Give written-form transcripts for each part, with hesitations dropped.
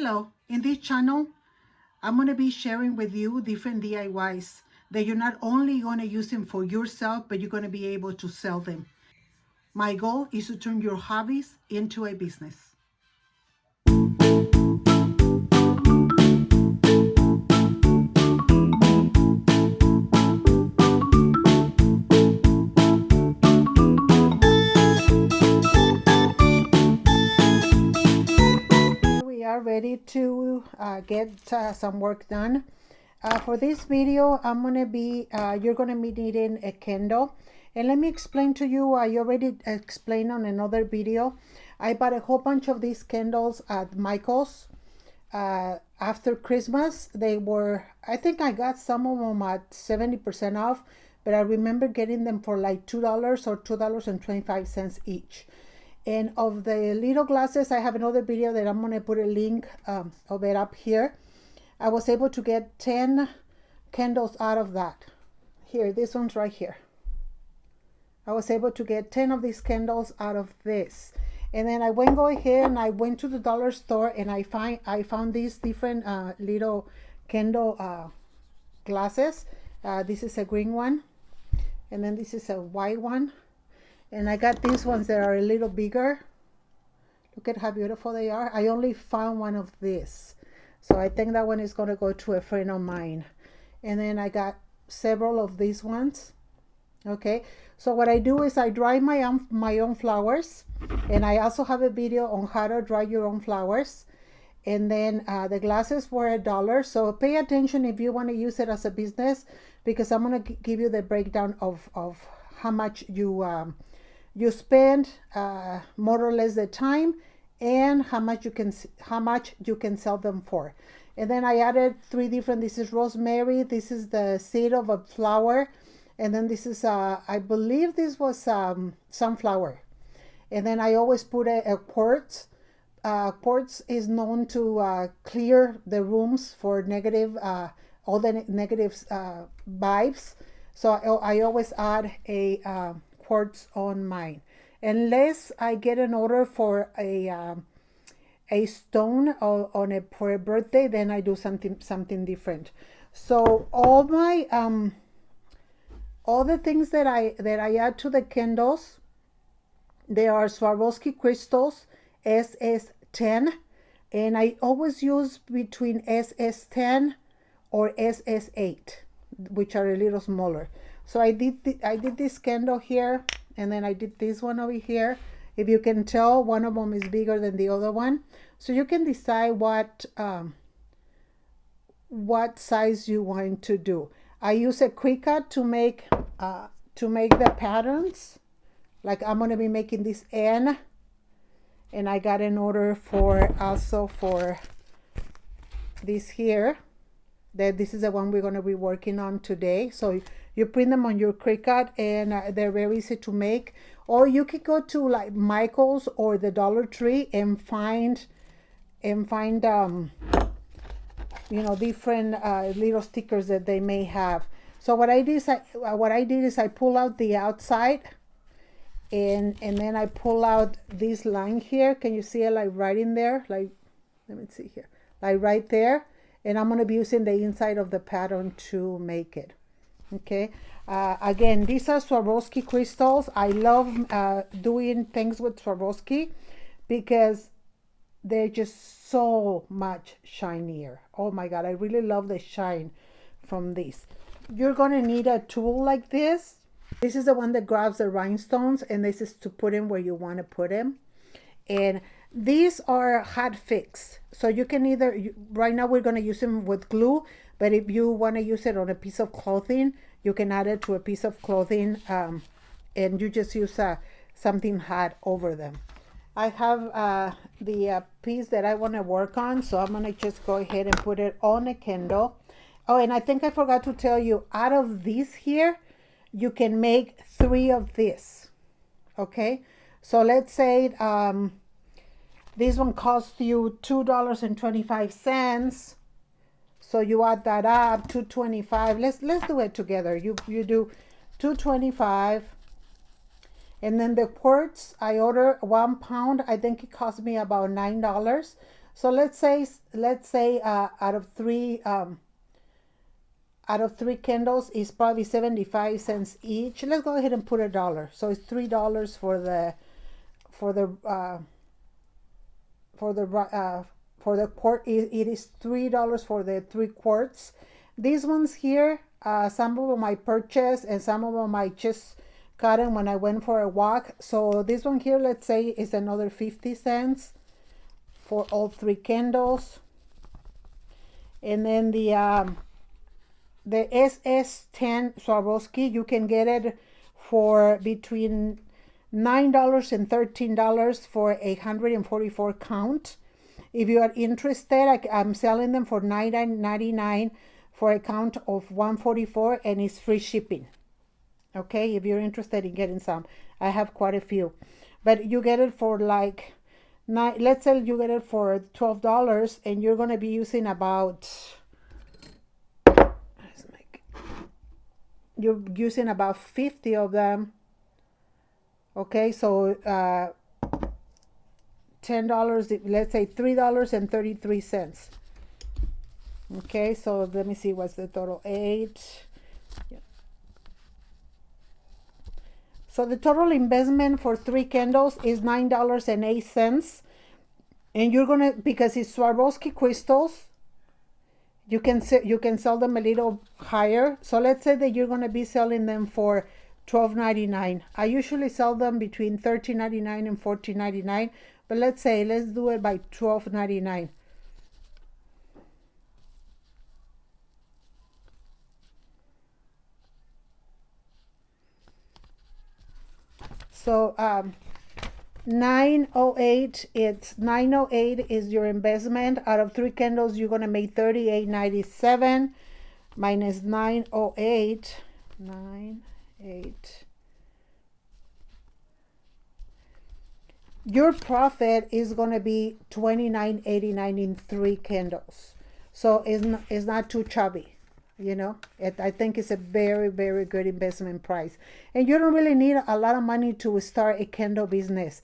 Hello, in this channel, I'm going to be sharing with you different DIYs that you're not only going to use them for yourself, but you're going to be able to sell them. My goal is to turn your hobbies into a business. We are ready to get some work done. For this video, you're gonna be needing a candle, and let me explain to you. I already explained on another video. I bought a whole bunch of these candles at Michael's after Christmas. They were, I think I got some of them at 70% off, but I remember getting them for like $2 or $2.25 each. And of the little glasses, I have another video that I'm gonna put a link of it up here. I was able to get 10 candles out of that. Here, this one's right here. I was able to get 10 of these candles out of this. And then I go ahead and I went to the dollar store and I found these different little candle glasses. This is a green one, and then this is a white one. And I got these ones that are a little bigger. Look at how beautiful they are. I only found one of this, so I think that one is going to go to a friend of mine. And then I got several of these ones. Okay, so what I do is I dry my own flowers, and I also have a video on how to dry your own flowers. And then the glasses were $1, so pay attention if you want to use it as a business, because I'm going to give you the breakdown of how much you spend, more or less the time, and how much you can sell them for. And then I added 3 different. This is rosemary, this is the seed of a flower, and then this is I believe this was sunflower. And then I always put a quartz. Quartz is known to clear the rooms for negative all the negative vibes, so I always add a quartz on mine, unless I get an order for a stone for a birthday. Then I do something different. So all my all the things that I add to the candles, they are Swarovski crystals, SS10, and I always use between SS10 or SS8, which are a little smaller. So I did this candle here, and then I did this one over here. If you can tell, one of them is bigger than the other one, so you can decide what size you want to do. I use a cricut to make the patterns. Like I'm gonna be making this N, and I got an order for also for this here. That this is the one we're going to be working on today. So you print them on your cricut, and they're very easy to make. Or you could go to like Michael's or the Dollar Tree and find you know, different little stickers that they may have. So what I did is I pull out the outside, and then I pull out this line here. Can you see it, like right in there? Like, let me see here, like right there. And I'm going to be using the inside of the pattern to make it. Okay, again, these are Swarovski crystals. I love doing things with Swarovski because they're just so much shinier. Oh my God, I really love the shine from these. You're going to need a tool like this. This is the one that grabs the rhinestones, and this is to put them where you want to put them. And these are hot fix, so you can either, right now we're going to use them with glue, but if you want to use it on a piece of clothing, you can add it to a piece of clothing, and you just use something hot over them. I have the piece that I want to work on, so I'm going to just go ahead and put it on a candle. Oh, and I think I forgot to tell you, out of these here, you can make 3 of this. Okay, so let's say this one costs you $2.25. So you add that up, $2.25. Let's do it together. You do $2.25, and then the quartz I order 1 pound. I think it cost me about $9. So let's say out of three candles is probably 75 cents each. Let's go ahead and put $1. So it's $3 for the for the quart. It is $3 for the 3 quarts. These ones here, some of them I purchased and some of them I just got them when I went for a walk. So this one here, let's say, is another 50 cents for all 3 candles. And then the SS10 Swarovski, you can get it for between $9 and $13 for a 144 count. If you are interested, I'm selling them for $9.99 for a count of 144, and it's free shipping. Okay, if you're interested in getting some, I have quite a few, but you get it for like let's say you get it for $12, and you're going to be using about, you're using about 50 of them. Okay, so $10, let's say $3.33. Okay, so let me see what's the total. 8. Yeah. So the total investment for 3 candles is $9.08. And you're gonna, because it's Swarovski crystals, you can sell them a little higher. So let's say that you're gonna be selling them for $12.99. I usually sell them between $13.99 and $14.99, but let's do it by $12.99. So 908, it's 908 is your investment. Out of 3 candles, you're gonna make $38.97 minus 908. 98. Your profit is going to be $29.89 in 3 candles. So it's not too chubby, you know. I think it's a very, very good investment price. And you don't really need a lot of money to start a candle business.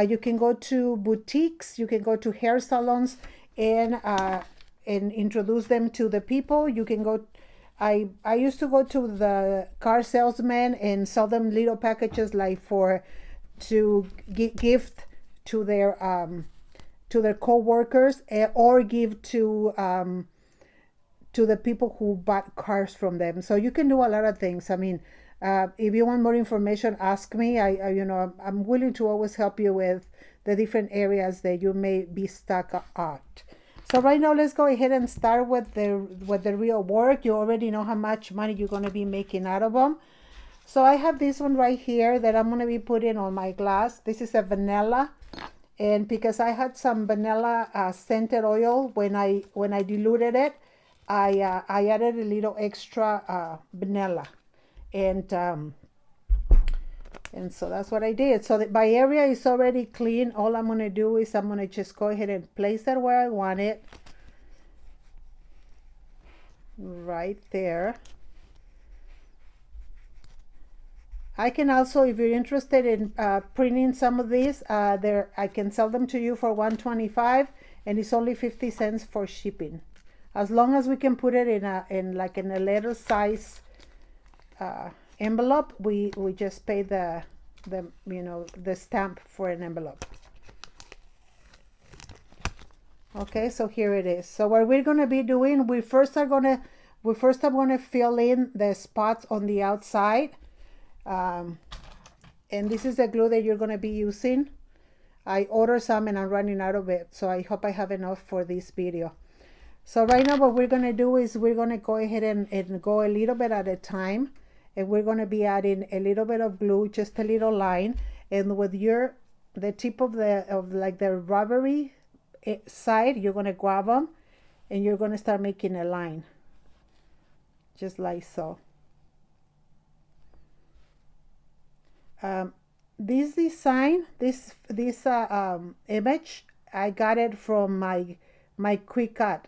You can go to boutiques, you can go to hair salons and introduce them to the people. You can go, I used to go to the car salesman and sell them little packages like to gift to their co-workers, or give to the people who bought cars from them. So you can do a lot of things. I mean, if you want more information, ask me. I'm willing to always help you with the different areas that you may be stuck at. So right now, let's go ahead and start with the real work. You already know how much money you're going to be making out of them. So I have this one right here that I'm going to be putting on my glass. This is a vanilla, and because I had some vanilla scented oil when I diluted it, I added a little extra vanilla, and so that's what I did. So my area is already clean. All I'm going to do is I'm going to just go ahead and place it where I want it, right there. I can also, if you're interested in printing some of these, I can sell them to you for $125, and it's only 50 cents for shipping. As long as we can put it in a letter size envelope, we just pay the stamp for an envelope. Okay, so here it is. So what we're gonna be doing, we first are gonna fill in the spots on the outside. And this is the glue that you're going to be using. I ordered some and I'm running out of it, so I hope I have enough for this video. So right now what we're going to do is we're going to go ahead and go a little bit at a time, and we're going to be adding a little bit of glue, just a little line, and with the tip of the rubbery side, you're going to grab them and you're going to start making a line, just like so. This design, this image, I got it from my cricut,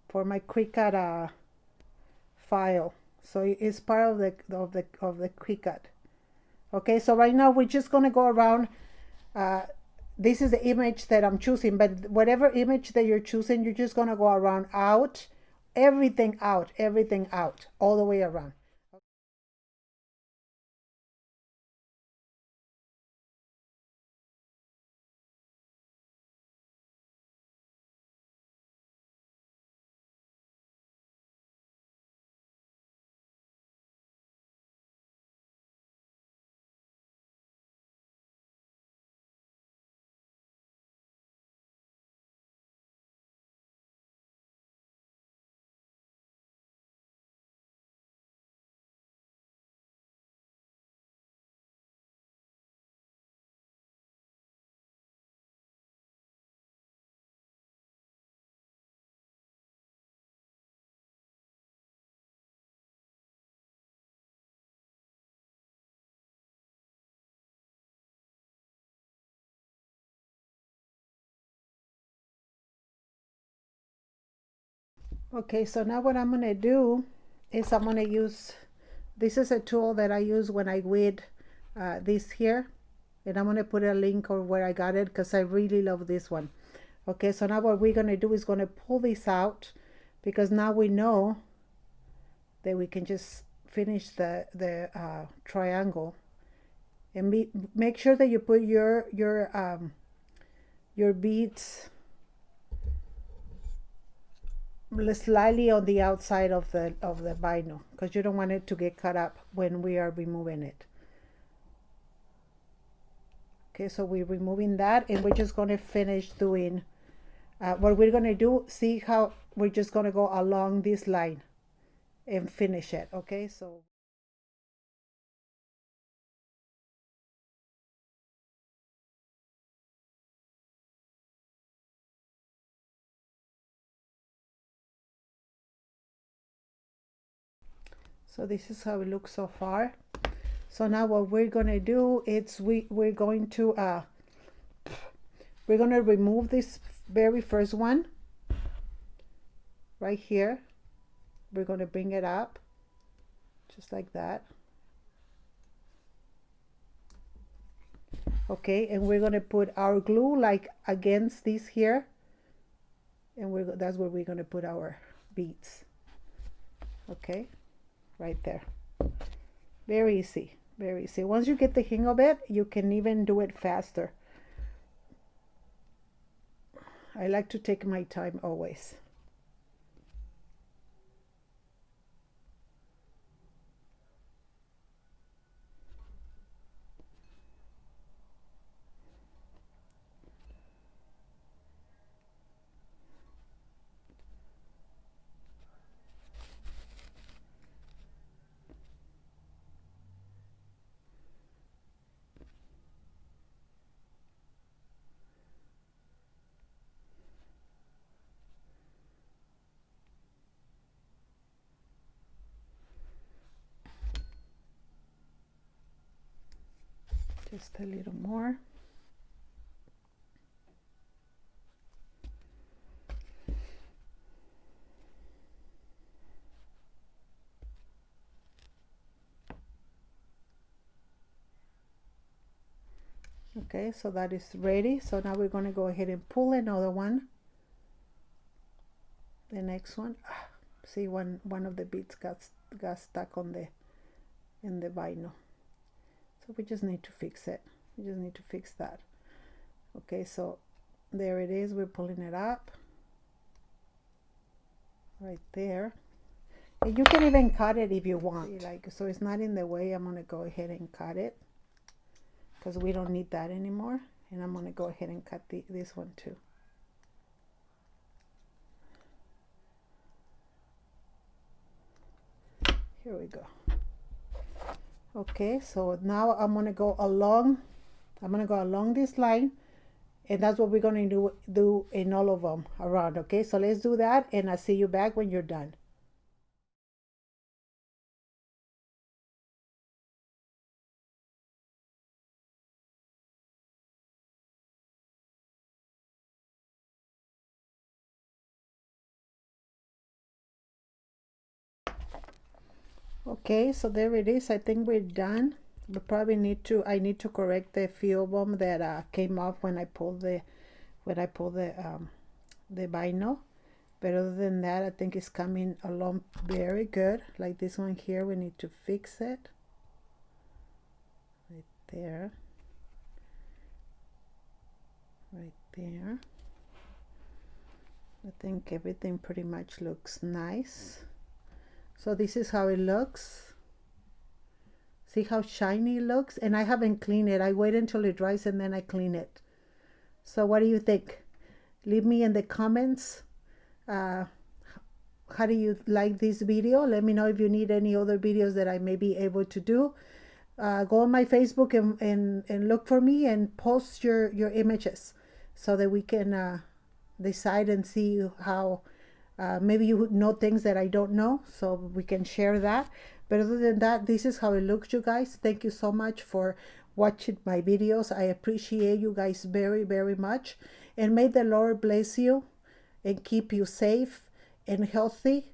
for my cricut file. So it's part of the cricut. Okay, so right now we're just gonna go around this is the image that I'm choosing, but whatever image that you're choosing, you're just gonna go around out, everything out, all the way around. Okay, so now what I'm gonna do is I'm gonna use, this is a tool that I use when I weed this here, and I'm gonna put a link or where I got it because I really love this one. Okay, so now what we're gonna do is gonna pull this out, because now we know that we can just finish the triangle, and make sure that you put your beads slightly on the outside of the vinyl, because you don't want it to get cut up when we are removing it. Okay, so we're removing that, and we're just going to finish doing what we're going to do. See how we're just going to go along this line and finish it. Okay, so this is how it looks so far. So now what we're going to do is we're going to remove this very first one right here. We're going to bring it up just like that. Okay, and we're going to put our glue like against this here, and that's where we're going to put our beads. Okay, right there. Very easy, very easy. Once you get the hang of it, you can even do it faster. I like to take my time always. Just a little more. Okay, so that is ready. So now we're going to go ahead and pull another one. The next one, see, one of the beads got stuck on in the vinyl. So we just need to fix it. We just need to fix that. Okay, so there it is. We're pulling it up right there. And you can even cut it if you want. Like, so it's not in the way. I'm gonna go ahead and cut it because we don't need that anymore. And I'm gonna go ahead and cut this one too. Here we go. Okay, so now I'm gonna go along this line, and that's what we're going to do in all of them around. Okay, so let's do that, and I'll see you back when you're done. Okay, so there it is. I think we're done. But probably I need to correct a few of them that came off when I pulled the vinyl. But other than that, I think it's coming along very good. Like this one here, we need to fix it right there, right there. I think everything pretty much looks nice. So this is how it looks. See how shiny it looks? And I haven't cleaned it. I wait until it dries and then I clean it. So what do you think? Leave me in the comments. How do you like this video? Let me know if you need any other videos that I may be able to do. Go on my Facebook and look for me and post your images so that we can decide and see how maybe you know things that I don't know, so we can share that. But other than that, this is how it looks, you guys. Thank you so much for watching my videos. I appreciate you guys very, very much. And may the Lord bless you and keep you safe and healthy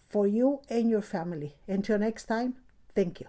for you and your family. Until next time, thank you.